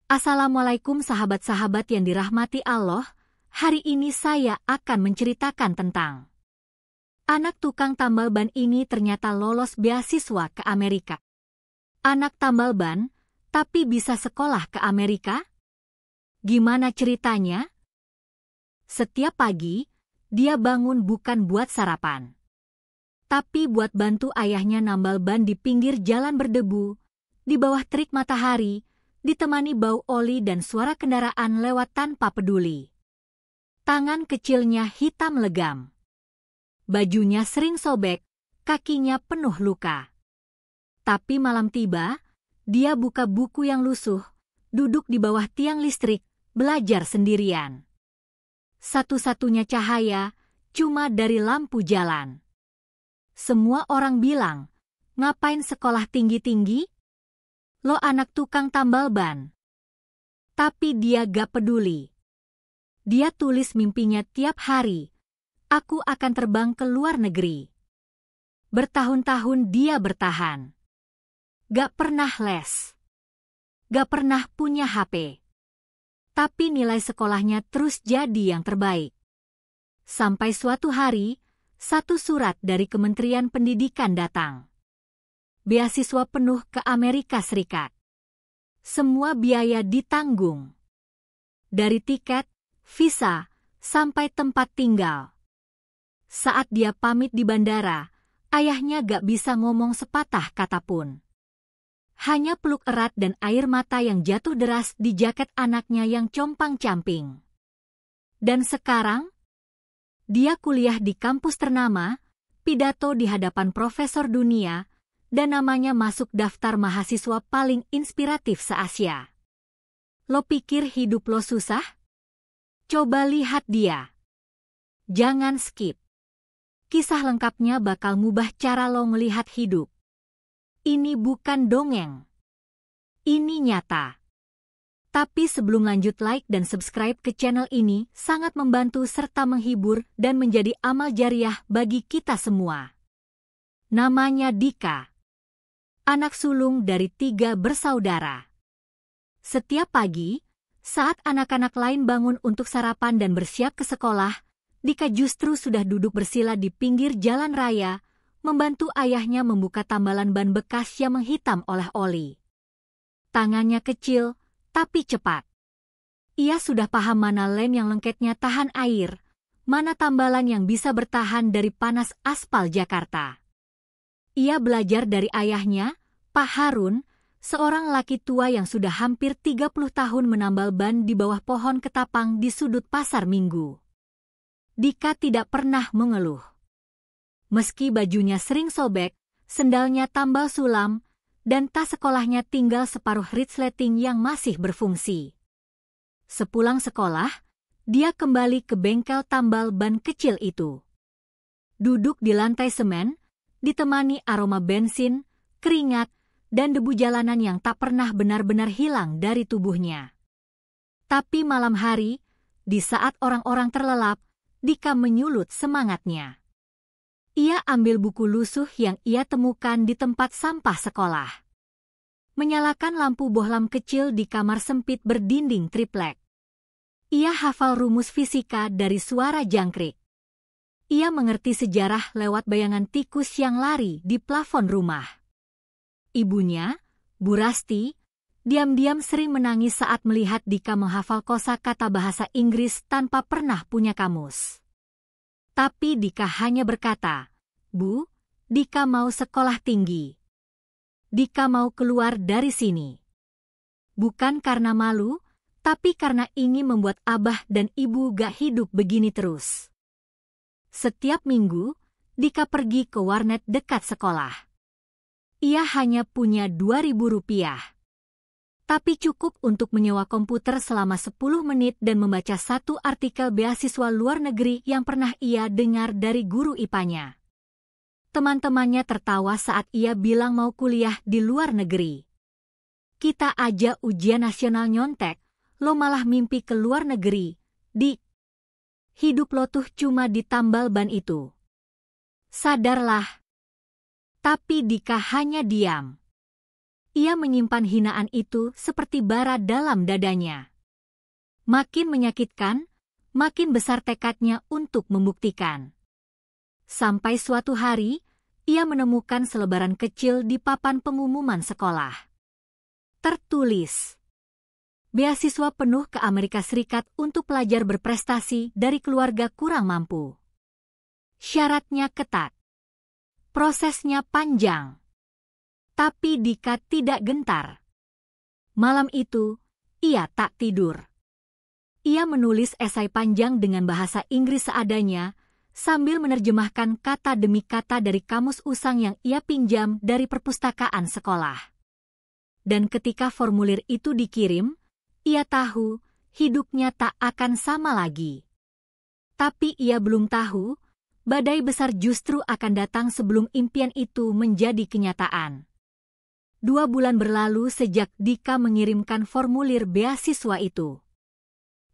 Assalamualaikum sahabat-sahabat yang dirahmati Allah. Hari ini saya akan menceritakan tentang anak tukang tambal ban ini ternyata lolos beasiswa ke Amerika. Anak tambal ban, tapi bisa sekolah ke Amerika? Gimana ceritanya? Setiap pagi, dia bangun bukan buat sarapan, tapi buat bantu ayahnya nambal ban di pinggir jalan berdebu, di bawah terik matahari, ditemani bau oli dan suara kendaraan lewat tanpa peduli. Tangan kecilnya hitam legam. Bajunya sering sobek, kakinya penuh luka. Tapi malam tiba, dia buka buku yang lusuh, duduk di bawah tiang listrik, belajar sendirian. Satu-satunya cahaya cuma dari lampu jalan. Semua orang bilang, ngapain sekolah tinggi-tinggi? Lo anak tukang tambal ban. Tapi dia gak peduli. Dia tulis mimpinya tiap hari. Aku akan terbang ke luar negeri. Bertahun-tahun dia bertahan. Gak pernah les. Gak pernah punya HP. Tapi nilai sekolahnya terus jadi yang terbaik. Sampai suatu hari, satu surat dari Kementerian Pendidikan datang. Beasiswa penuh ke Amerika Serikat. Semua biaya ditanggung. Dari tiket, visa, sampai tempat tinggal. Saat dia pamit di bandara, ayahnya gak bisa ngomong sepatah kata pun. Hanya peluk erat dan air mata yang jatuh deras di jaket anaknya yang compang-camping. Dan sekarang, dia kuliah di kampus ternama, pidato di hadapan profesor dunia, dan namanya masuk daftar mahasiswa paling inspiratif se-Asia. Lo pikir hidup lo susah? Coba lihat dia. Jangan skip. Kisah lengkapnya bakal ngubah cara lo ngelihat hidup. Ini bukan dongeng. Ini nyata. Tapi sebelum lanjut, like dan subscribe ke channel ini sangat membantu serta menghibur dan menjadi amal jariah bagi kita semua. Namanya Dika. Anak sulung dari 3 bersaudara. Setiap pagi, saat anak-anak lain bangun untuk sarapan dan bersiap ke sekolah, Dika justru sudah duduk bersila di pinggir jalan raya, membantu ayahnya membuka tambalan ban bekas yang menghitam oleh oli. Tangannya kecil, tapi cepat. Ia sudah paham mana lem yang lengketnya tahan air, mana tambalan yang bisa bertahan dari panas aspal Jakarta. Ia belajar dari ayahnya, Pak Harun, seorang laki tua yang sudah hampir 30 tahun menambal ban di bawah pohon ketapang di sudut pasar Minggu. Dika tidak pernah mengeluh. Meski bajunya sering sobek, sendalnya tambal sulam, dan tas sekolahnya tinggal separuh resleting yang masih berfungsi. Sepulang sekolah, dia kembali ke bengkel tambal ban kecil itu. Duduk di lantai semen, ditemani aroma bensin, keringat, dan debu jalanan yang tak pernah benar-benar hilang dari tubuhnya. Tapi malam hari, di saat orang-orang terlelap, Dika menyulut semangatnya. Ia ambil buku lusuh yang ia temukan di tempat sampah sekolah. Menyalakan lampu bohlam kecil di kamar sempit berdinding triplek. Ia hafal rumus fisika dari suara jangkrik. Ia mengerti sejarah lewat bayangan tikus yang lari di plafon rumah. Ibunya, Bu Rasti, diam-diam sering menangis saat melihat Dika menghafal kosakata bahasa Inggris tanpa pernah punya kamus. Tapi Dika hanya berkata, "Bu, Dika mau sekolah tinggi. Dika mau keluar dari sini." Bukan karena malu, tapi karena ingin membuat abah dan ibu gak hidup begini terus. Setiap minggu, Dika pergi ke warnet dekat sekolah. Ia hanya punya Rp2.000. Tapi cukup untuk menyewa komputer selama 10 menit dan membaca satu artikel beasiswa luar negeri yang pernah ia dengar dari guru IPA-nya. Teman-temannya tertawa saat ia bilang mau kuliah di luar negeri. Kita aja ujian nasional nyontek, lo malah mimpi ke luar negeri, Dik. Hidup lo tuh cuma ditambal ban itu. Sadarlah. Tapi Dika hanya diam. Ia menyimpan hinaan itu seperti bara dalam dadanya. Makin menyakitkan, makin besar tekadnya untuk membuktikan. Sampai suatu hari, ia menemukan selebaran kecil di papan pengumuman sekolah. Tertulis, beasiswa penuh ke Amerika Serikat untuk pelajar berprestasi dari keluarga kurang mampu. Syaratnya ketat. Prosesnya panjang. Tapi Dika tidak gentar. Malam itu, ia tak tidur. Ia menulis esai panjang dengan bahasa Inggris seadanya, sambil menerjemahkan kata demi kata dari kamus usang yang ia pinjam dari perpustakaan sekolah. Dan ketika formulir itu dikirim, ia tahu hidupnya tak akan sama lagi. Tapi ia belum tahu, badai besar justru akan datang sebelum impian itu menjadi kenyataan. 2 bulan berlalu sejak Dika mengirimkan formulir beasiswa itu.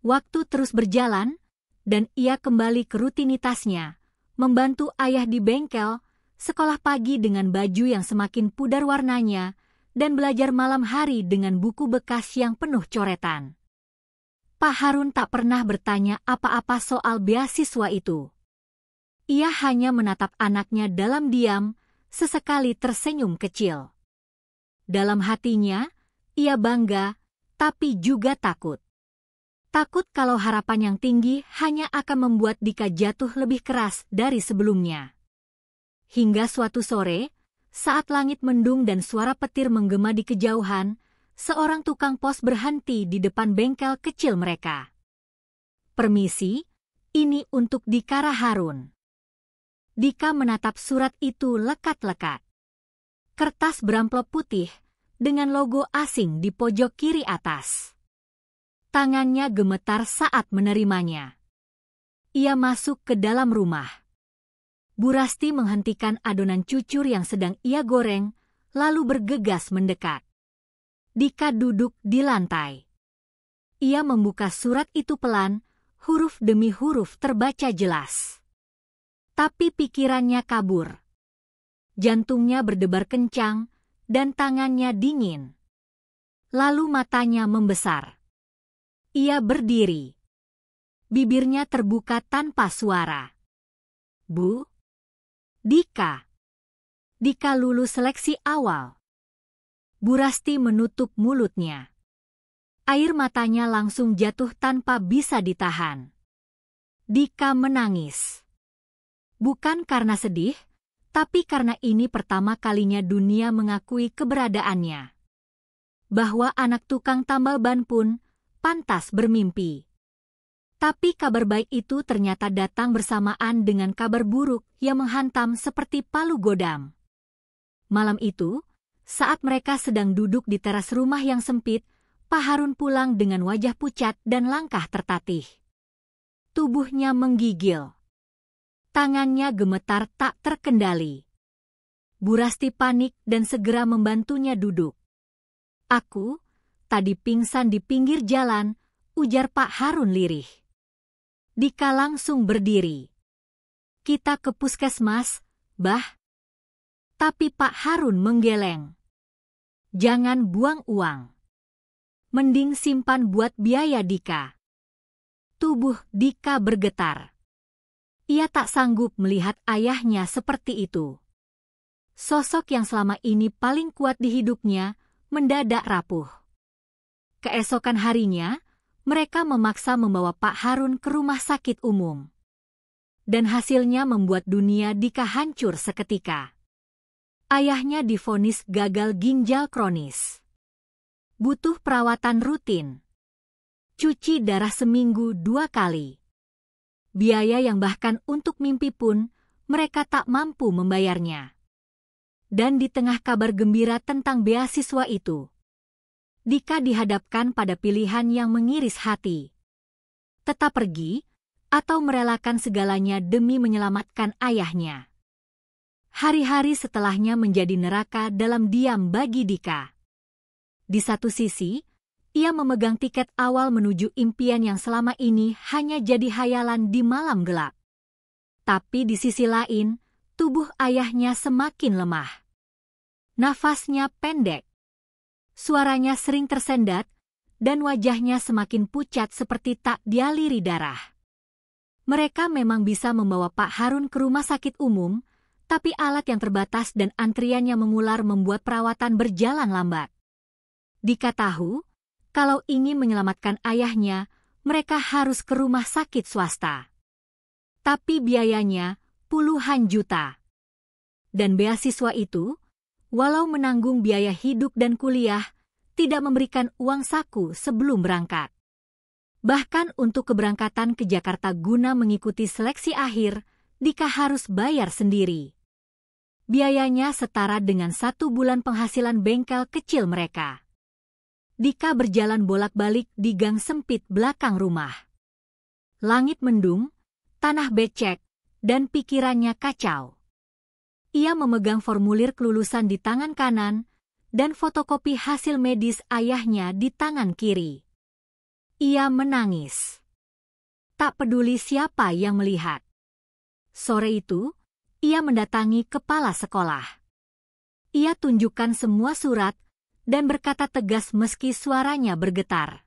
Waktu terus berjalan, dan ia kembali ke rutinitasnya, membantu ayah di bengkel, sekolah pagi dengan baju yang semakin pudar warnanya, dan belajar malam hari dengan buku bekas yang penuh coretan. Pak Harun tak pernah bertanya apa-apa soal beasiswa itu. Ia hanya menatap anaknya dalam diam, sesekali tersenyum kecil. Dalam hatinya, ia bangga, tapi juga takut. Takut kalau harapan yang tinggi hanya akan membuat Dika jatuh lebih keras dari sebelumnya. Hingga suatu sore, saat langit mendung dan suara petir menggema di kejauhan, seorang tukang pos berhenti di depan bengkel kecil mereka. "Permisi, ini untuk Dika Harun." Dika menatap surat itu lekat-lekat. Kertas beramplop putih dengan logo asing di pojok kiri atas. Tangannya gemetar saat menerimanya. Ia masuk ke dalam rumah. Bu Rasti menghentikan adonan cucur yang sedang ia goreng, lalu bergegas mendekat. Dika duduk di lantai. Ia membuka surat itu pelan, huruf demi huruf terbaca jelas. Tapi pikirannya kabur. Jantungnya berdebar kencang, dan tangannya dingin. Lalu matanya membesar. Ia berdiri. Bibirnya terbuka tanpa suara. "Bu? Dika." Dika lulus seleksi awal. Bu Rasti menutup mulutnya. Air matanya langsung jatuh tanpa bisa ditahan. Dika menangis. Bukan karena sedih, tapi karena ini pertama kalinya dunia mengakui keberadaannya. Bahwa anak tukang tambal ban pun pantas bermimpi. Tapi kabar baik itu ternyata datang bersamaan dengan kabar buruk yang menghantam seperti palu godam. Malam itu, saat mereka sedang duduk di teras rumah yang sempit, Pak Harun pulang dengan wajah pucat dan langkah tertatih. Tubuhnya menggigil. Tangannya gemetar tak terkendali. Bu Rasti panik dan segera membantunya duduk. "Aku tadi pingsan di pinggir jalan," ujar Pak Harun lirih. Dika langsung berdiri. "Kita ke puskesmas, Bah." Tapi Pak Harun menggeleng. "Jangan buang uang. Mending simpan buat biaya Dika." Tubuh Dika bergetar. Ia tak sanggup melihat ayahnya seperti itu. Sosok yang selama ini paling kuat di hidupnya mendadak rapuh. Keesokan harinya, mereka memaksa membawa Pak Harun ke rumah sakit umum. Dan hasilnya membuat dunia Dika hancur seketika. Ayahnya divonis gagal ginjal kronis. Butuh perawatan rutin. Cuci darah seminggu 2 kali. Biaya yang bahkan untuk mimpi pun mereka tak mampu membayarnya. Dan di tengah kabar gembira tentang beasiswa itu, Dika dihadapkan pada pilihan yang mengiris hati. Tetap pergi, atau merelakan segalanya demi menyelamatkan ayahnya. Hari-hari setelahnya menjadi neraka dalam diam bagi Dika. Di satu sisi, ia memegang tiket awal menuju impian yang selama ini hanya jadi hayalan di malam gelap. Tapi di sisi lain, tubuh ayahnya semakin lemah. Nafasnya pendek. Suaranya sering tersendat, dan wajahnya semakin pucat seperti tak dialiri darah. Mereka memang bisa membawa Pak Harun ke rumah sakit umum, tapi alat yang terbatas dan antriannya mengular membuat perawatan berjalan lambat. Dika tahu, kalau ingin menyelamatkan ayahnya, mereka harus ke rumah sakit swasta. Tapi biayanya puluhan juta. Dan beasiswa itu, walau menanggung biaya hidup dan kuliah, tidak memberikan uang saku sebelum berangkat. Bahkan untuk keberangkatan ke Jakarta guna mengikuti seleksi akhir, Dika harus bayar sendiri. Biayanya setara dengan 1 bulan penghasilan bengkel kecil mereka. Dika berjalan bolak-balik di gang sempit belakang rumah. Langit mendung, tanah becek, dan pikirannya kacau. Ia memegang formulir kelulusan di tangan kanan, dan fotokopi hasil medis ayahnya di tangan kiri. Ia menangis. Tak peduli siapa yang melihat. Sore itu, ia mendatangi kepala sekolah. Ia tunjukkan semua surat dan berkata tegas meski suaranya bergetar.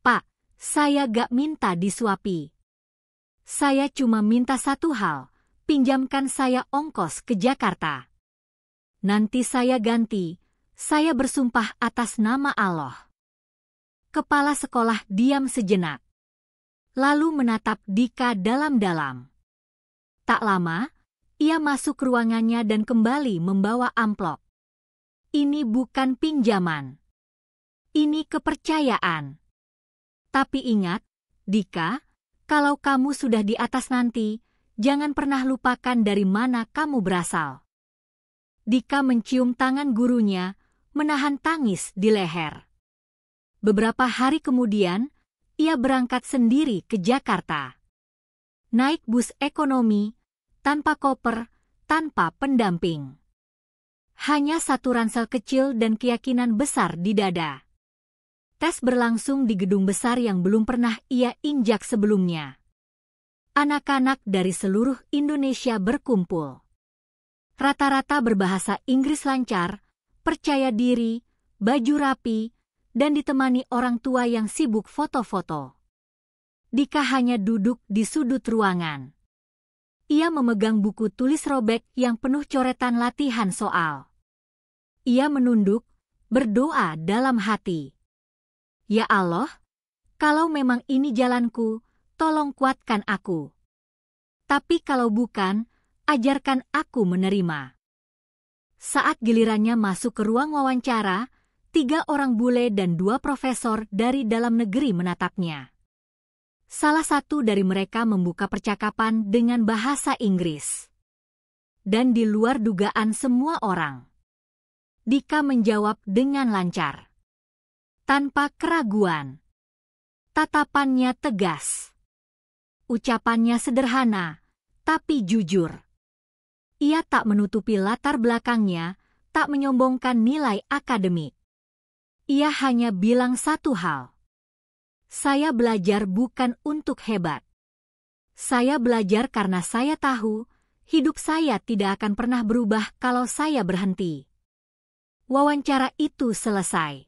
"Pak, saya gak minta disuapi. Saya cuma minta satu hal, pinjamkan saya ongkos ke Jakarta. Nanti saya ganti. Saya bersumpah atas nama Allah." Kepala sekolah diam sejenak, lalu menatap Dika dalam-dalam. Tak lama, ia masuk ke ruangannya dan kembali membawa amplop. Ini bukan pinjaman. Ini kepercayaan. Tapi ingat, Dika, kalau kamu sudah di atas nanti, jangan pernah lupakan dari mana kamu berasal. Dika mencium tangan gurunya, menahan tangis di leher. Beberapa hari kemudian, ia berangkat sendiri ke Jakarta. Naik bus ekonomi, tanpa koper, tanpa pendamping. Hanya satu ransel kecil dan keyakinan besar di dada. Tes berlangsung di gedung besar yang belum pernah ia injak sebelumnya. Anak-anak dari seluruh Indonesia berkumpul. Rata-rata berbahasa Inggris lancar, percaya diri, baju rapi, dan ditemani orang tua yang sibuk foto-foto. Dika hanya duduk di sudut ruangan. Ia memegang buku tulis robek yang penuh coretan latihan soal. Ia menunduk, berdoa dalam hati. "Ya Allah, kalau memang ini jalanku, tolong kuatkan aku. Tapi kalau bukan, ajarkan aku menerima." Saat gilirannya masuk ke ruang wawancara, 3 orang bule dan 2 profesor dari dalam negeri menatapnya. Salah satu dari mereka membuka percakapan dengan bahasa Inggris. Dan di luar dugaan semua orang, Dika menjawab dengan lancar. Tanpa keraguan. Tatapannya tegas. Ucapannya sederhana, tapi jujur. Ia tak menutupi latar belakangnya, tak menyombongkan nilai akademik. Ia hanya bilang satu hal. "Saya belajar bukan untuk hebat. Saya belajar karena saya tahu hidup saya tidak akan pernah berubah kalau saya berhenti." Wawancara itu selesai.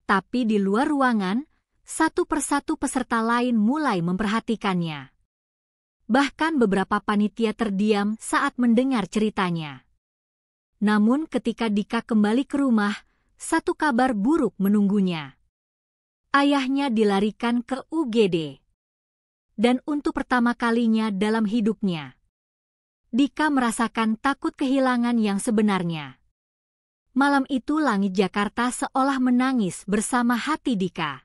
Tapi di luar ruangan, satu persatu peserta lain mulai memperhatikannya. Bahkan beberapa panitia terdiam saat mendengar ceritanya. Namun ketika Dika kembali ke rumah, satu kabar buruk menunggunya. Ayahnya dilarikan ke UGD. Dan untuk pertama kalinya dalam hidupnya, Dika merasakan takut kehilangan yang sebenarnya. Malam itu langit Jakarta seolah menangis bersama hati Dika.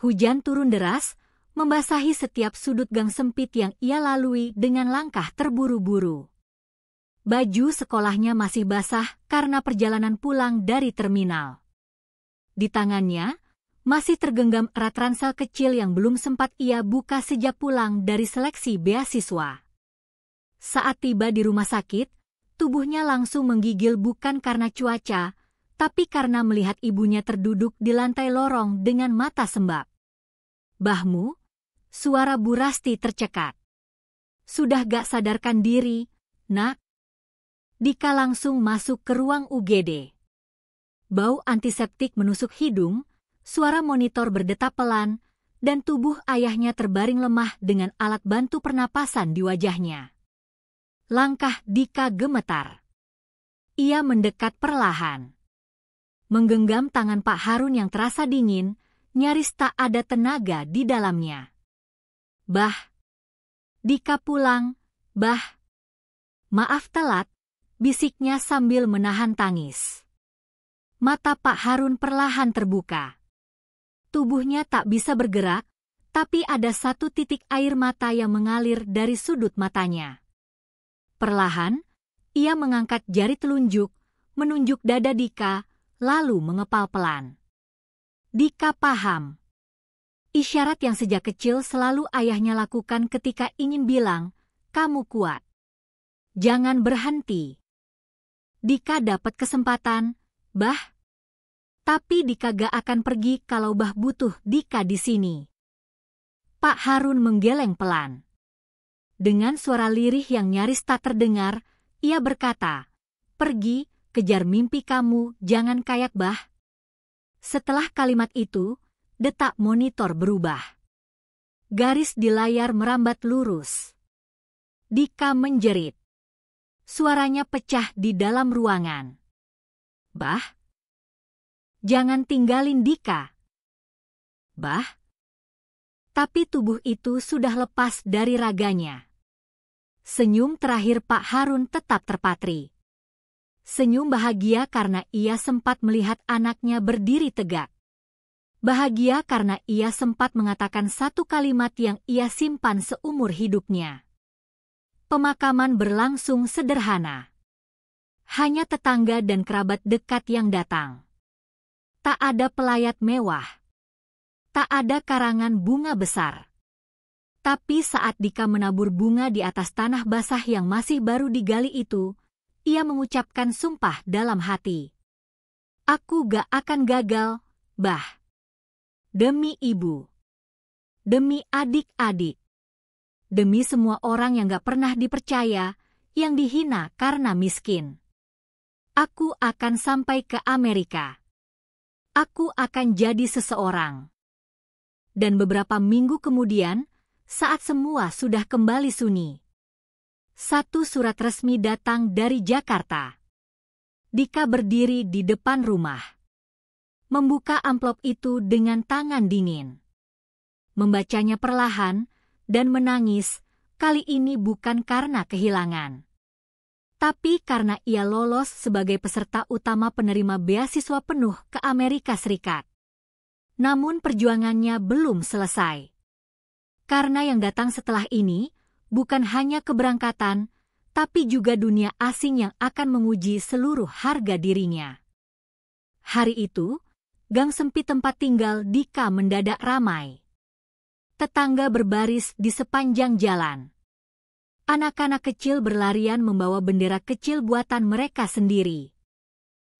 Hujan turun deras, membasahi setiap sudut gang sempit yang ia lalui dengan langkah terburu-buru. Baju sekolahnya masih basah karena perjalanan pulang dari terminal. Di tangannya, masih tergenggam erat ransel kecil yang belum sempat ia buka sejak pulang dari seleksi beasiswa. Saat tiba di rumah sakit, tubuhnya langsung menggigil bukan karena cuaca, tapi karena melihat ibunya terduduk di lantai lorong dengan mata sembab. "Bahmu?" Suara Bu Rasti tercekat. "Sudah gak sadarkan diri, Nak?" Dika langsung masuk ke ruang UGD. Bau antiseptik menusuk hidung, suara monitor berdetak pelan, dan tubuh ayahnya terbaring lemah dengan alat bantu pernapasan di wajahnya. Langkah Dika gemetar. Ia mendekat perlahan. Menggenggam tangan Pak Harun yang terasa dingin, nyaris tak ada tenaga di dalamnya. "Bah, Dika pulang, Bah. Maaf telat," bisiknya sambil menahan tangis. Mata Pak Harun perlahan terbuka. Tubuhnya tak bisa bergerak, tapi ada satu titik air mata yang mengalir dari sudut matanya. Perlahan, ia mengangkat jari telunjuk, menunjuk dada Dika, lalu mengepal pelan. Dika paham. Isyarat yang sejak kecil selalu ayahnya lakukan ketika ingin bilang, "Kamu kuat. Jangan berhenti." Dika dapat kesempatan, "Bah." Tapi Dika gak akan pergi kalau Bah butuh Dika di sini. Pak Harun menggeleng pelan. Dengan suara lirih yang nyaris tak terdengar, ia berkata, "Pergi, kejar mimpi kamu, jangan kayak Bah." Setelah kalimat itu, detak monitor berubah. Garis di layar merambat lurus. Dika menjerit. Suaranya pecah di dalam ruangan. "Bah? Jangan tinggalin Dika. Bah." Tapi tubuh itu sudah lepas dari raganya. Senyum terakhir Pak Harun tetap terpatri. Senyum bahagia karena ia sempat melihat anaknya berdiri tegak. Bahagia karena ia sempat mengatakan satu kalimat yang ia simpan seumur hidupnya. Pemakaman berlangsung sederhana. Hanya tetangga dan kerabat dekat yang datang. Tak ada pelayat mewah. Tak ada karangan bunga besar. Tapi saat Dika menabur bunga di atas tanah basah yang masih baru digali itu, ia mengucapkan sumpah dalam hati. "Aku gak akan gagal, Bah. Demi ibu. Demi adik-adik. Demi semua orang yang gak pernah dipercaya, yang dihina karena miskin. Aku akan sampai ke Amerika. Aku akan jadi seseorang." Dan beberapa minggu kemudian, saat semua sudah kembali sunyi, satu surat resmi datang dari Jakarta. Dika berdiri di depan rumah. Membuka amplop itu dengan tangan dingin. Membacanya perlahan dan menangis, kali ini bukan karena kehilangan. Tapi karena ia lolos sebagai peserta utama penerima beasiswa penuh ke Amerika Serikat. Namun perjuangannya belum selesai. Karena yang datang setelah ini bukan hanya keberangkatan, tapi juga dunia asing yang akan menguji seluruh harga dirinya. Hari itu, gang sempit tempat tinggal Dika mendadak ramai. Tetangga berbaris di sepanjang jalan. Anak-anak kecil berlarian membawa bendera kecil buatan mereka sendiri.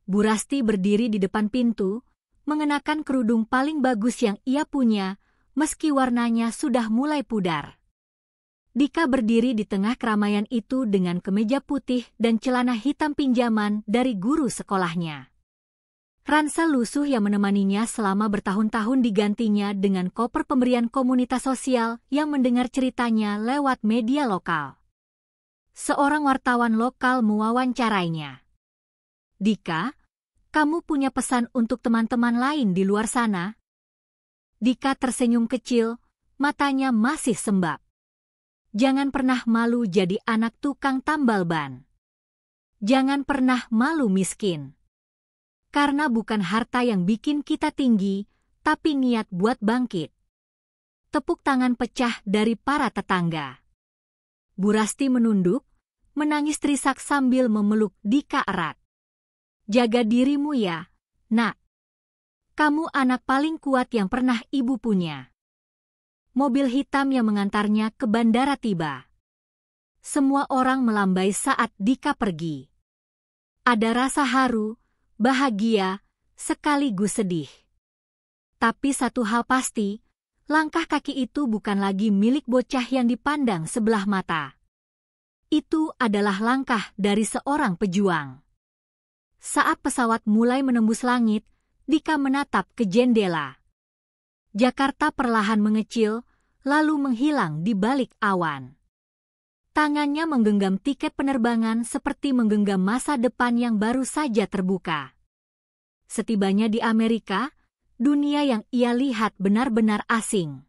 Bu Rasti berdiri di depan pintu, mengenakan kerudung paling bagus yang ia punya, meski warnanya sudah mulai pudar. Dika berdiri di tengah keramaian itu dengan kemeja putih dan celana hitam pinjaman dari guru sekolahnya. Ransel lusuh yang menemaninya selama bertahun-tahun digantinya dengan koper pemberian komunitas sosial yang mendengar ceritanya lewat media lokal. Seorang wartawan lokal mewawancarainya. "Dika, kamu punya pesan untuk teman-teman lain di luar sana?" Dika tersenyum kecil, matanya masih sembab. "Jangan pernah malu jadi anak tukang tambal ban. Jangan pernah malu miskin. Karena bukan harta yang bikin kita tinggi, tapi niat buat bangkit." Tepuk tangan pecah dari para tetangga. Bu Rasti menunduk, menangis terisak sambil memeluk Dika erat. "Jaga dirimu ya, Nak. Kamu anak paling kuat yang pernah ibu punya." Mobil hitam yang mengantarnya ke bandara tiba. Semua orang melambai saat Dika pergi. Ada rasa haru, bahagia, sekaligus sedih. Tapi satu hal pasti, langkah kaki itu bukan lagi milik bocah yang dipandang sebelah mata. Itu adalah langkah dari seorang pejuang. Saat pesawat mulai menembus langit, Dika menatap ke jendela. Jakarta perlahan mengecil, lalu menghilang di balik awan. Tangannya menggenggam tiket penerbangan seperti menggenggam masa depan yang baru saja terbuka. Setibanya di Amerika, dunia yang ia lihat benar-benar asing.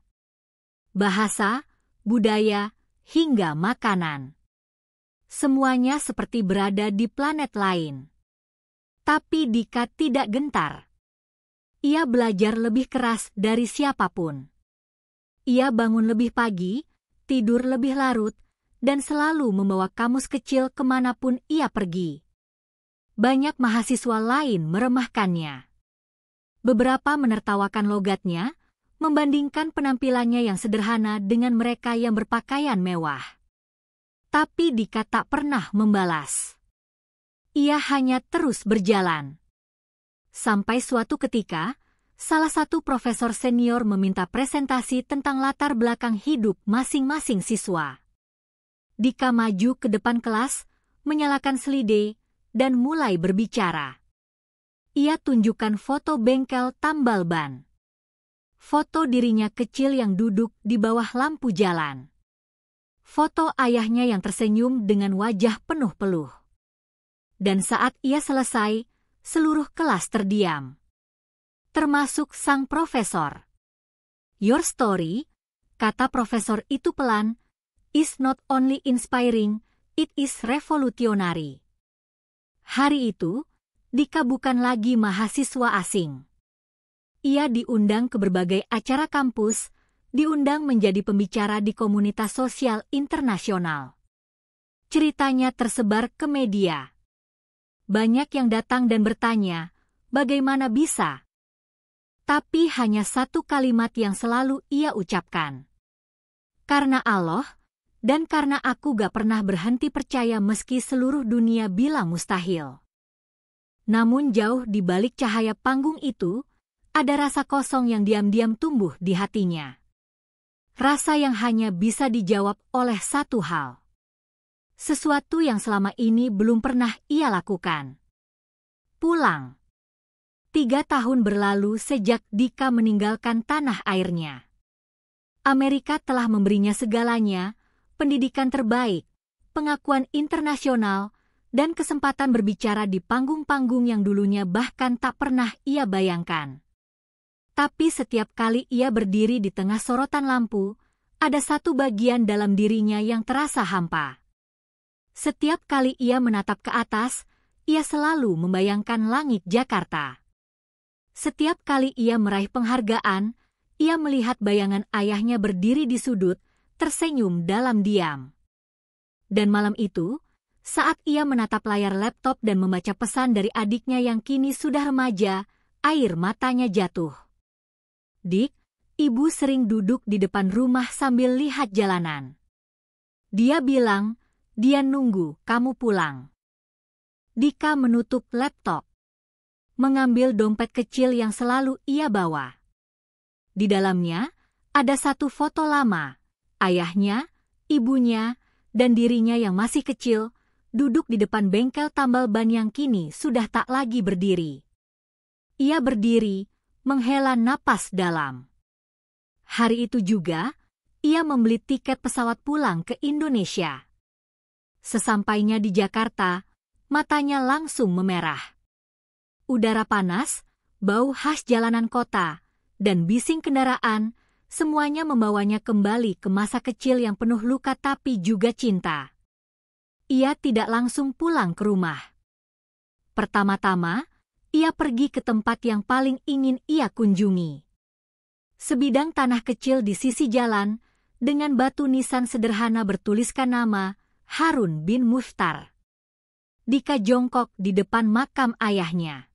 Bahasa, budaya, hingga makanan. Semuanya seperti berada di planet lain. Tapi Dika tidak gentar. Ia belajar lebih keras dari siapapun. Ia bangun lebih pagi, tidur lebih larut, dan selalu membawa kamus kecil kemanapun ia pergi. Banyak mahasiswa lain meremahkannya. Beberapa menertawakan logatnya, membandingkan penampilannya yang sederhana dengan mereka yang berpakaian mewah. Tapi Dika tak pernah membalas. Ia hanya terus berjalan. Sampai suatu ketika, salah satu profesor senior meminta presentasi tentang latar belakang hidup masing-masing siswa. Dika maju ke depan kelas, menyalakan selide, dan mulai berbicara. Ia tunjukkan foto bengkel tambal ban. Foto dirinya kecil yang duduk di bawah lampu jalan. Foto ayahnya yang tersenyum dengan wajah penuh peluh. Dan saat ia selesai, seluruh kelas terdiam. Termasuk sang profesor. "Your story," kata profesor itu pelan, "is not only inspiring, it is revolutionary." Hari itu, Dika bukan lagi mahasiswa asing. Ia diundang ke berbagai acara kampus, diundang menjadi pembicara di komunitas sosial internasional. Ceritanya tersebar ke media. Banyak yang datang dan bertanya, bagaimana bisa? Tapi hanya satu kalimat yang selalu ia ucapkan. "Karena Allah, dan karena aku gak pernah berhenti percaya meski seluruh dunia bilang mustahil." Namun jauh di balik cahaya panggung itu, ada rasa kosong yang diam-diam tumbuh di hatinya. Rasa yang hanya bisa dijawab oleh satu hal. Sesuatu yang selama ini belum pernah ia lakukan. Pulang. 3 tahun berlalu sejak Dika meninggalkan tanah airnya. Amerika telah memberinya segalanya, pendidikan terbaik, pengakuan internasional, dan kesempatan berbicara di panggung-panggung yang dulunya bahkan tak pernah ia bayangkan. Tapi setiap kali ia berdiri di tengah sorotan lampu, ada satu bagian dalam dirinya yang terasa hampa. Setiap kali ia menatap ke atas, ia selalu membayangkan langit Jakarta. Setiap kali ia meraih penghargaan, ia melihat bayangan ayahnya berdiri di sudut, tersenyum dalam diam. Dan malam itu, saat ia menatap layar laptop dan membaca pesan dari adiknya yang kini sudah remaja, air matanya jatuh. "Dik, ibu sering duduk di depan rumah sambil lihat jalanan. Dia bilang, dia nunggu kamu pulang." Dika menutup laptop. Mengambil dompet kecil yang selalu ia bawa. Di dalamnya, ada satu foto lama, ayahnya, ibunya, dan dirinya yang masih kecil, duduk di depan bengkel tambal ban yang kini sudah tak lagi berdiri. Ia berdiri, menghela napas dalam. Hari itu juga, ia membeli tiket pesawat pulang ke Indonesia. Sesampainya di Jakarta, matanya langsung memerah. Udara panas, bau khas jalanan kota, dan bising kendaraan, semuanya membawanya kembali ke masa kecil yang penuh luka tapi juga cinta. Ia tidak langsung pulang ke rumah. Pertama-tama, ia pergi ke tempat yang paling ingin ia kunjungi. Sebidang tanah kecil di sisi jalan, dengan batu nisan sederhana bertuliskan nama Harun bin Muchtar. Dika jongkok di depan makam ayahnya.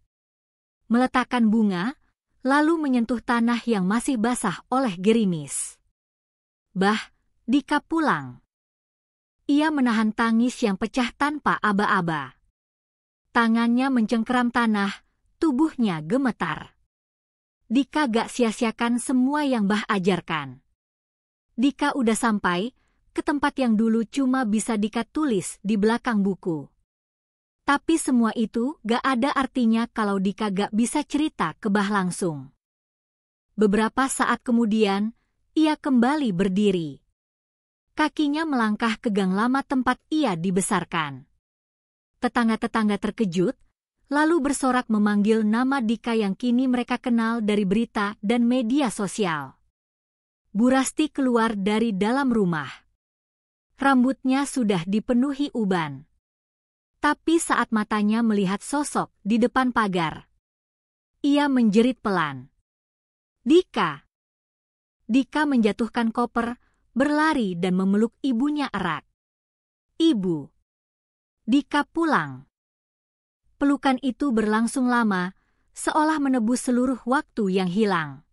Meletakkan bunga, lalu menyentuh tanah yang masih basah oleh gerimis. "Bah, Dika pulang." Ia menahan tangis yang pecah tanpa aba-aba. Tangannya mencengkeram tanah, tubuhnya gemetar. Dika gak sia-siakan semua yang Bah ajarkan. Dika udah sampai ke tempat yang dulu cuma bisa Dika tulis di belakang buku. Tapi semua itu gak ada artinya kalau Dika gak bisa cerita ke Bah langsung. Beberapa saat kemudian, ia kembali berdiri. Kakinya melangkah ke gang lama tempat ia dibesarkan. Tetangga-tetangga terkejut, lalu bersorak memanggil nama Dika yang kini mereka kenal dari berita dan media sosial. Bu Rasti keluar dari dalam rumah. Rambutnya sudah dipenuhi uban. Tapi saat matanya melihat sosok di depan pagar, ia menjerit pelan. Dika! Dika menjatuhkan koper, berlari dan memeluk ibunya erat. Ibu! Dika pulang. Pelukan itu berlangsung lama, seolah menebus seluruh waktu yang hilang.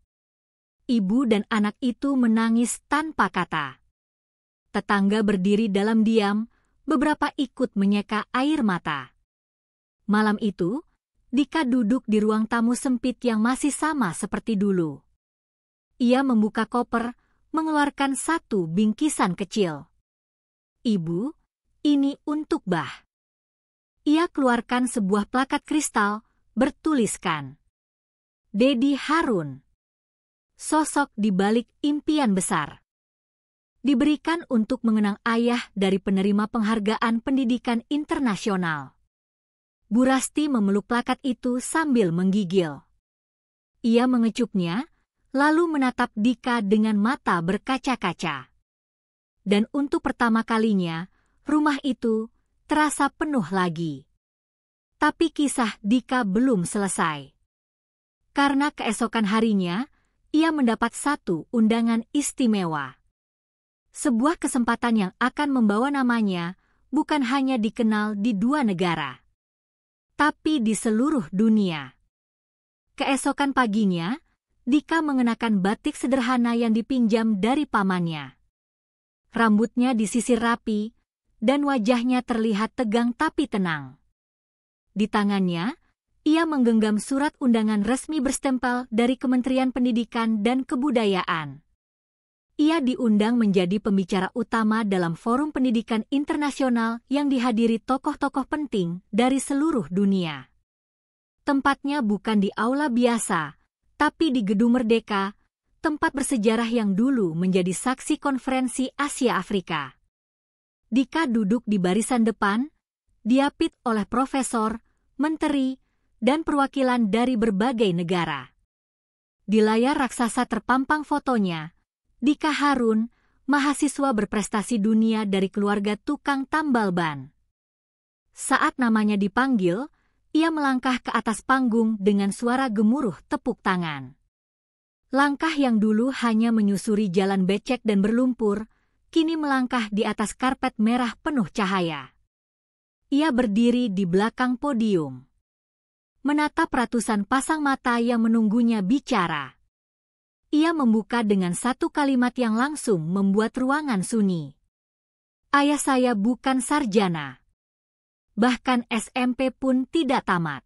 Ibu dan anak itu menangis tanpa kata. Tetangga berdiri dalam diam, beberapa ikut menyeka air mata. Malam itu, Dika duduk di ruang tamu sempit yang masih sama seperti dulu. Ia membuka koper, mengeluarkan satu bingkisan kecil. Ibu, ini untuk Bah. Ia keluarkan sebuah plakat kristal, bertuliskan Dedi Harun. Sosok di balik impian besar. Diberikan untuk mengenang ayah dari penerima penghargaan pendidikan internasional. Bu Rasti memeluk plakat itu sambil menggigil. Ia mengecupnya, lalu menatap Dika dengan mata berkaca-kaca. Dan untuk pertama kalinya, rumah itu terasa penuh lagi. Tapi kisah Dika belum selesai. Karena keesokan harinya, ia mendapat satu undangan istimewa. Sebuah kesempatan yang akan membawa namanya bukan hanya dikenal di 2 negara, tapi di seluruh dunia. Keesokan paginya, Dika mengenakan batik sederhana yang dipinjam dari pamannya. Rambutnya disisir rapi, dan wajahnya terlihat tegang tapi tenang. Di tangannya, ia menggenggam surat undangan resmi berstempel dari Kementerian Pendidikan dan Kebudayaan. Ia diundang menjadi pembicara utama dalam forum pendidikan internasional yang dihadiri tokoh-tokoh penting dari seluruh dunia. Tempatnya bukan di aula biasa, tapi di Gedung Merdeka, tempat bersejarah yang dulu menjadi saksi konferensi Asia Afrika. Dika duduk di barisan depan, diapit oleh profesor, menteri, dan perwakilan dari berbagai negara. Di layar raksasa terpampang fotonya, Dika Harun, mahasiswa berprestasi dunia dari keluarga tukang tambal ban. Saat namanya dipanggil, ia melangkah ke atas panggung dengan suara gemuruh tepuk tangan. Langkah yang dulu hanya menyusuri jalan becek dan berlumpur, kini melangkah di atas karpet merah penuh cahaya. Ia berdiri di belakang podium, menatap ratusan pasang mata yang menunggunya bicara. Ia membuka dengan satu kalimat yang langsung membuat ruangan sunyi. Ayah saya bukan sarjana. Bahkan SMP pun tidak tamat.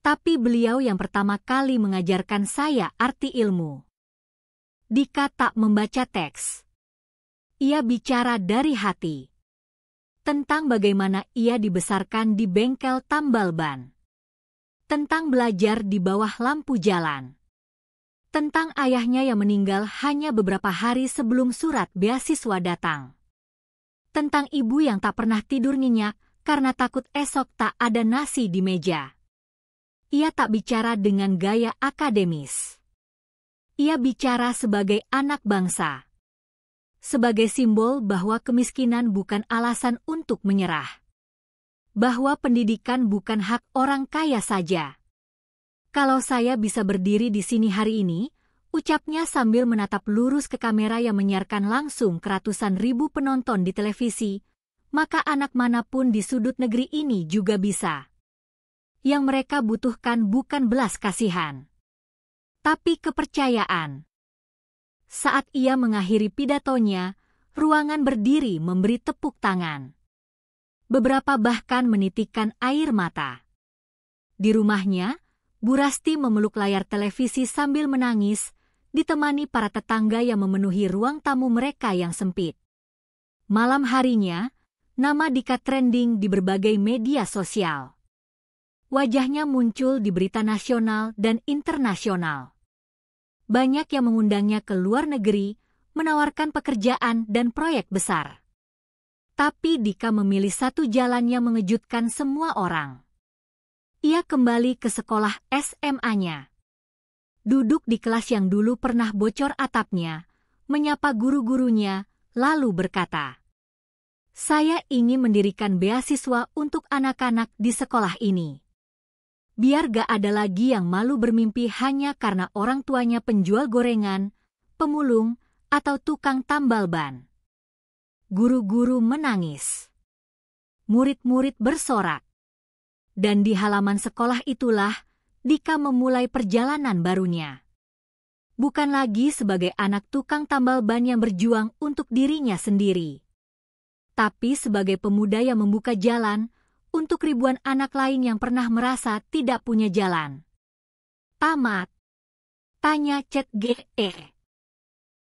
Tapi beliau yang pertama kali mengajarkan saya arti ilmu. Dika tak membaca teks. Ia bicara dari hati. Tentang bagaimana ia dibesarkan di bengkel tambal ban. Tentang belajar di bawah lampu jalan. Tentang ayahnya yang meninggal hanya beberapa hari sebelum surat beasiswa datang. Tentang ibu yang tak pernah tidur nyenyak karena takut esok tak ada nasi di meja. Ia tak bicara dengan gaya akademis. Ia bicara sebagai anak bangsa. Sebagai simbol bahwa kemiskinan bukan alasan untuk menyerah. Bahwa pendidikan bukan hak orang kaya saja. Kalau saya bisa berdiri di sini hari ini, ucapnya sambil menatap lurus ke kamera yang menyiarkan langsung ke ratusan ribu penonton di televisi, maka anak manapun di sudut negeri ini juga bisa. Yang mereka butuhkan bukan belas kasihan, tapi kepercayaan. Saat ia mengakhiri pidatonya, ruangan berdiri memberi tepuk tangan. Beberapa bahkan menitikkan air mata. Di rumahnya, Bu Rasti memeluk layar televisi sambil menangis, ditemani para tetangga yang memenuhi ruang tamu mereka yang sempit. Malam harinya, Nama Dika trending di berbagai media sosial. Wajahnya muncul di berita nasional dan internasional. Banyak yang mengundangnya ke luar negeri, menawarkan pekerjaan dan proyek besar. Tapi Dika memilih satu jalan yang mengejutkan semua orang. Ia kembali ke sekolah SMA-nya. Duduk di kelas yang dulu pernah bocor atapnya, menyapa guru-gurunya, lalu berkata, "Saya ingin mendirikan beasiswa untuk anak-anak di sekolah ini. Biar gak ada lagi yang malu bermimpi hanya karena orang tuanya penjual gorengan, pemulung, atau tukang tambal ban." Guru-guru menangis. Murid-murid bersorak. Dan di halaman sekolah itulah, Dika memulai perjalanan barunya. Bukan lagi sebagai anak tukang tambal ban yang berjuang untuk dirinya sendiri, tapi sebagai pemuda yang membuka jalan untuk ribuan anak lain yang pernah merasa tidak punya jalan. Tamat. Tanya ChatGPT.